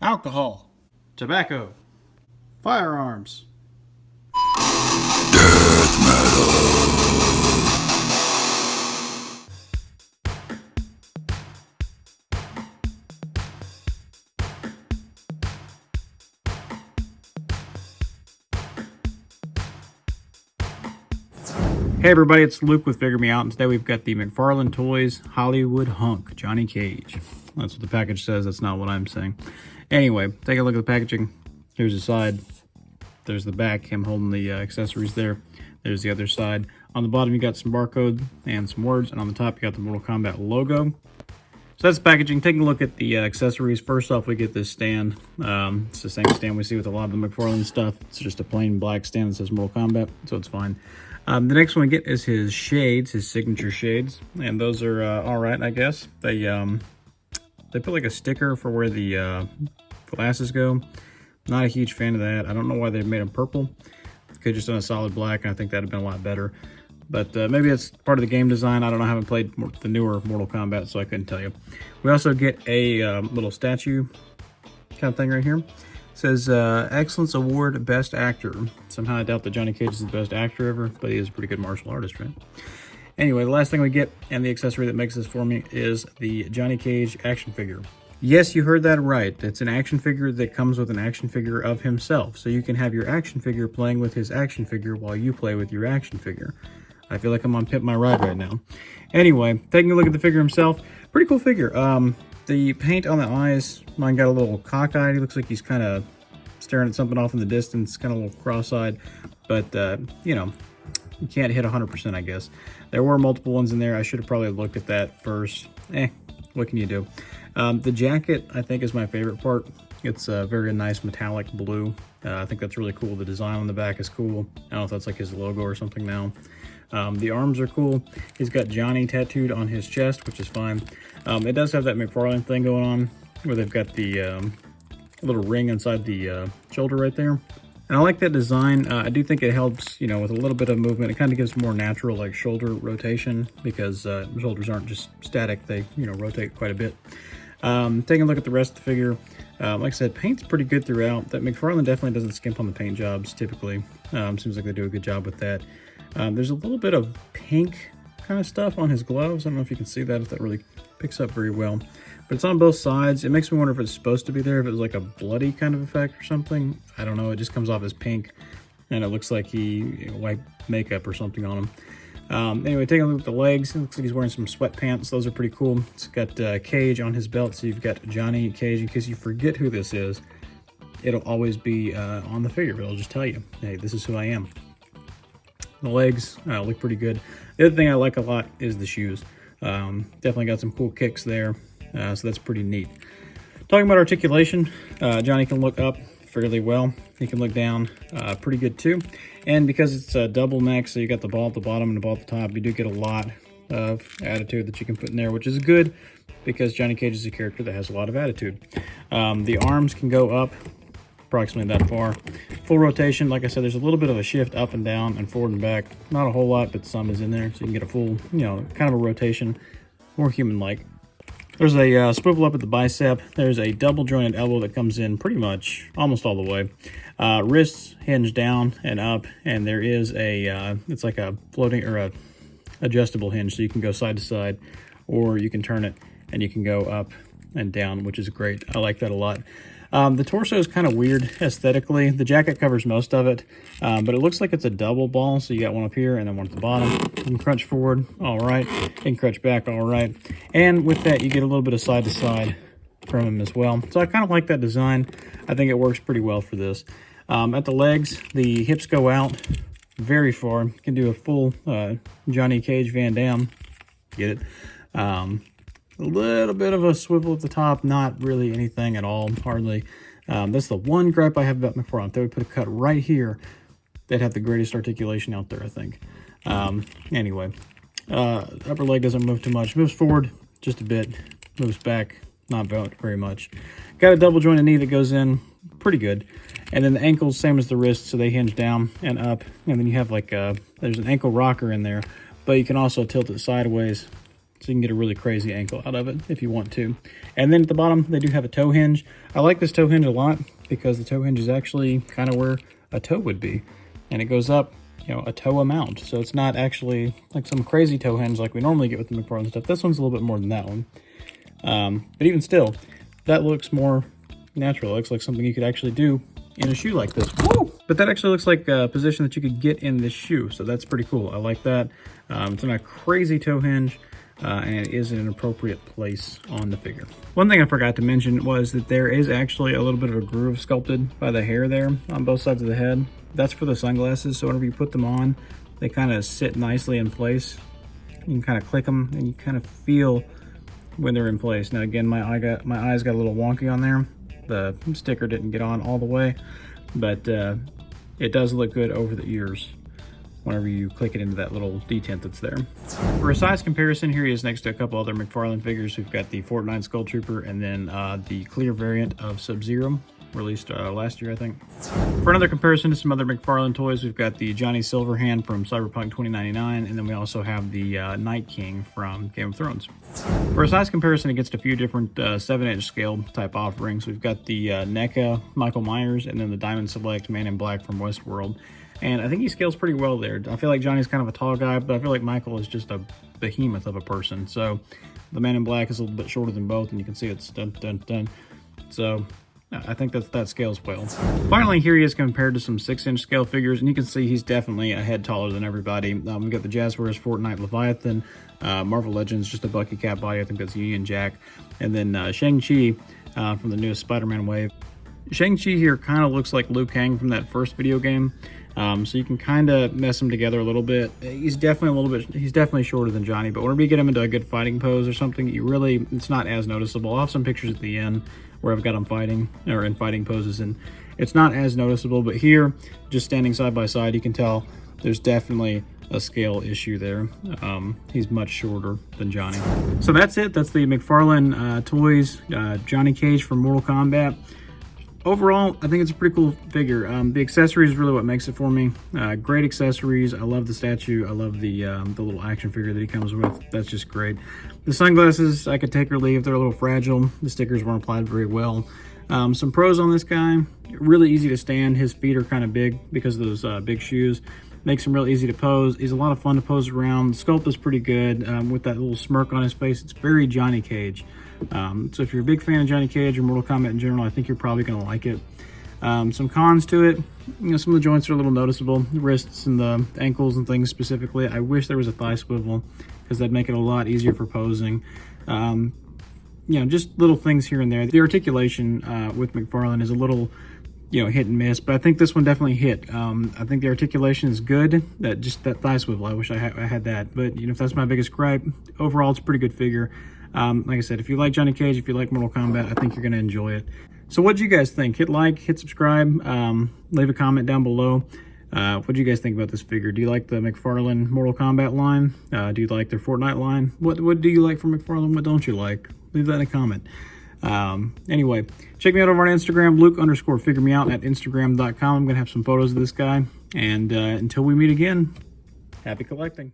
alcohol, tobacco, firearms. Hey everybody, it's Luke with Figure Me Out, and today we've got the McFarlane Toys Hollywood Hunk Johnny Cage. That's what the package says, that's not what I'm saying. Anyway, take a look at the packaging. Here's the side, there's the back, him holding the accessories there. There's the other side. On the bottom you got some barcode and some words, and on the top you got the Mortal Kombat logo. So that's the packaging. Taking a look at the accessories. First off, we get this stand. It's the same stand we see with a lot of the McFarlane stuff. It's just a plain black stand that says Mortal Kombat, so it's fine. The next one we get is his shades, his signature shades, and those are all right, I guess. They put like a sticker for where the glasses go. Not a huge fan of that. I don't know why they made them purple. Could have just done a solid black, and I think that'd have been a lot better. But maybe it's part of the game design. I don't know. I haven't played the newer Mortal Kombat, so I couldn't tell you. We also get a little statue kind of thing right here. It says, Excellence Award Best Actor. Somehow I doubt that Johnny Cage is the best actor ever, but he is a pretty good martial artist, right? Anyway, the last thing we get, and the accessory that makes this for me, is the Johnny Cage action figure. Yes, you heard that right. It's an action figure that comes with an action figure of himself. So you can have your action figure playing with his action figure while you play with your action figure. I feel like I'm on Pimp My Ride right now. Anyway, taking a look at the figure himself, pretty cool figure. The paint on the eyes, mine got a little cockeyed. He looks like he's kind of staring at something off in the distance, kind of a little cross-eyed. But, you know, you can't hit 100%, I guess. There were multiple ones in there. I should have probably looked at that first. What can you do? The jacket, I think, is my favorite part. It's a very nice metallic blue. I think that's really cool. The design on the back is cool. I don't know if that's like his logo or something now. The arms are cool. He's got Johnny tattooed on his chest, which is fine. It does have that McFarlane thing going on where they've got the little ring inside the shoulder right there. And I like that design. I do think it helps, you know, with a little bit of movement. It kind of gives more natural, like, shoulder rotation because shoulders aren't just static. They, you know, rotate quite a bit. Taking a look at the rest of the figure. Like I said, paint's pretty good throughout. That McFarlane definitely doesn't skimp on the paint jobs, typically. Seems like they do a good job with that. There's a little bit of pink kind of stuff on his gloves. I don't know if you can see that, if that really picks up very well. But it's on both sides. It makes me wonder if it's supposed to be there, if it was like a bloody kind of effect or something. I don't know. It just comes off as pink, and it looks like he wiped makeup or something on him. Anyway, taking a look at the legs, it looks like he's wearing some sweatpants. Those are pretty cool. It's got Cage on his belt, so you've got Johnny Cage. In case you forget who this is, it'll always be on the figure. It'll just tell you, hey, this is who I am. The legs look pretty good. The other thing I like a lot is the shoes. Definitely got some cool kicks there, so that's pretty neat. Talking about articulation, Johnny can look up fairly well. He can look down pretty good too. And because it's a double neck, so you got the ball at the bottom and the ball at the top, you do get a lot of attitude that you can put in there, which is good because Johnny Cage is a character that has a lot of attitude. The arms can go up approximately that far. Full rotation, like I said, there's a little bit of a shift up and down and forward and back. Not a whole lot, but some is in there, so you can get a full, you know, kind of a rotation, more human-like. There's a swivel up at the bicep. There's a double jointed elbow that comes in pretty much almost all the way. Wrists hinge down and up, and there is a, it's like a floating or a adjustable hinge, so you can go side to side, or you can turn it and you can go up and down, which is great. I like that a lot. The torso is kind of weird aesthetically. The jacket covers most of it, but it looks like it's a double ball. So you got one up here and then one at the bottom. You can crunch forward, all right. You can crunch back, all right. And with that, you get a little bit of side to side from him as well. So I kind of like that design. I think it works pretty well for this. At the legs, the hips go out very far. You can do a full Johnny Cage Van Damme. Get it? A little bit of a swivel at the top, not really anything at all, hardly. That's the one gripe I have about McFarlane. If they would put a cut right here, they'd have the greatest articulation out there, I think. Anyway, upper leg doesn't move too much. Moves forward just a bit, moves back, not very much. Got a double jointed knee that goes in pretty good. And then the ankles, same as the wrists, so they hinge down and up. And then you have like there's an ankle rocker in there, but you can also tilt it sideways So you can get a really crazy ankle out of it if you want to. And then at the bottom, they do have a toe hinge. I like this toe hinge a lot because the toe hinge is actually kind of where a toe would be. And it goes up, you know, a toe amount. So it's not actually like some crazy toe hinge like we normally get with the McFarlane stuff. This one's a little bit more than that one. But even still, that looks more natural. It looks like something you could actually do in a shoe like this. Woo! But that actually looks like a position that you could get in this shoe. So that's pretty cool. I like that. It's not a crazy toe hinge. And it is in an appropriate place on the figure. One thing I forgot to mention was that there is actually a little bit of a groove sculpted by the hair there on both sides of the head. That's for the sunglasses, so whenever you put them on, they kind of sit nicely in place. You can kind of click them and you kind of feel when they're in place. Now again, my eyes got a little wonky on there. The sticker didn't get on all the way, but it does look good over the ears whenever you click it into that little detent that's there. For a size comparison, here he is next to a couple other McFarlane figures. We've got the Fortnite Skull Trooper and then the clear variant of Sub-Zero, released last year, I think. For another comparison to some other McFarlane toys, we've got the Johnny Silverhand from Cyberpunk 2099, and then we also have the Night King from Game of Thrones. For a size comparison against a few different 7-inch scale type offerings, we've got the NECA Michael Myers and then the Diamond Select Man in Black from Westworld. And I think he scales pretty well there. I feel like Johnny's kind of a tall guy, but I feel like Michael is just a behemoth of a person. So the Man in Black is a little bit shorter than both, and you can see it's dun dun dun. So I think that scales well. Finally, here he is compared to some 6-inch scale figures, and you can see he's definitely a head taller than everybody. We've got the Jazzwares Fortnite Leviathan, Marvel Legends, just a Bucky Cat body. I think that's Union Jack. And then Shang-Chi from the newest Spider-Man wave. Shang-Chi here kind of looks like Liu Kang from that first video game. So you can kind of mess him together a little bit. He's definitely shorter than Johnny, but whenever you get him into a good fighting pose or something, it's not as noticeable. I'll have some pictures at the end where I've got him fighting, or in fighting poses, and it's not as noticeable, but here, just standing side by side, you can tell there's definitely a scale issue there. He's much shorter than Johnny. So that's it. That's the McFarlane Toys Johnny Cage from Mortal Kombat. Overall, I think it's a pretty cool figure. The accessories is really what makes it for me. Great accessories. I love the statue. I love the little action figure that he comes with. That's just great. The sunglasses, I could take or leave. They're a little fragile. The stickers weren't applied very well. Some pros on this guy. Really easy to stand. His feet are kind of big because of those big shoes. Makes him real easy to pose. He's a lot of fun to pose around. The sculpt is pretty good with that little smirk on his face. It's very Johnny Cage. So if you're a big fan of Johnny Cage or Mortal Kombat in general, I think you're probably going to like it. Some cons to it, some of the joints are a little noticeable, the wrists and the ankles and things specifically. I wish there was a thigh swivel because that'd make it a lot easier for posing. Just little things here and there. The articulation with McFarlane is a little, hit and miss, but I think this one definitely hit. I think the articulation is good. That thigh swivel, I wish I had that. But if that's my biggest gripe, overall it's a pretty good figure. Like I said, if you like Johnny Cage, if you like Mortal Kombat, I think you're going to enjoy it. So what do you guys think? Hit like, hit subscribe, leave a comment down below. What do you guys think about this figure? Do you like the McFarlane Mortal Kombat line? Do you like their Fortnite line? What do you like from McFarlane? What don't you like? Leave that in a comment. Anyway, check me out over on Instagram, Luke_figuremeout at Instagram.com. I'm going to have some photos of this guy. And until we meet again, happy collecting.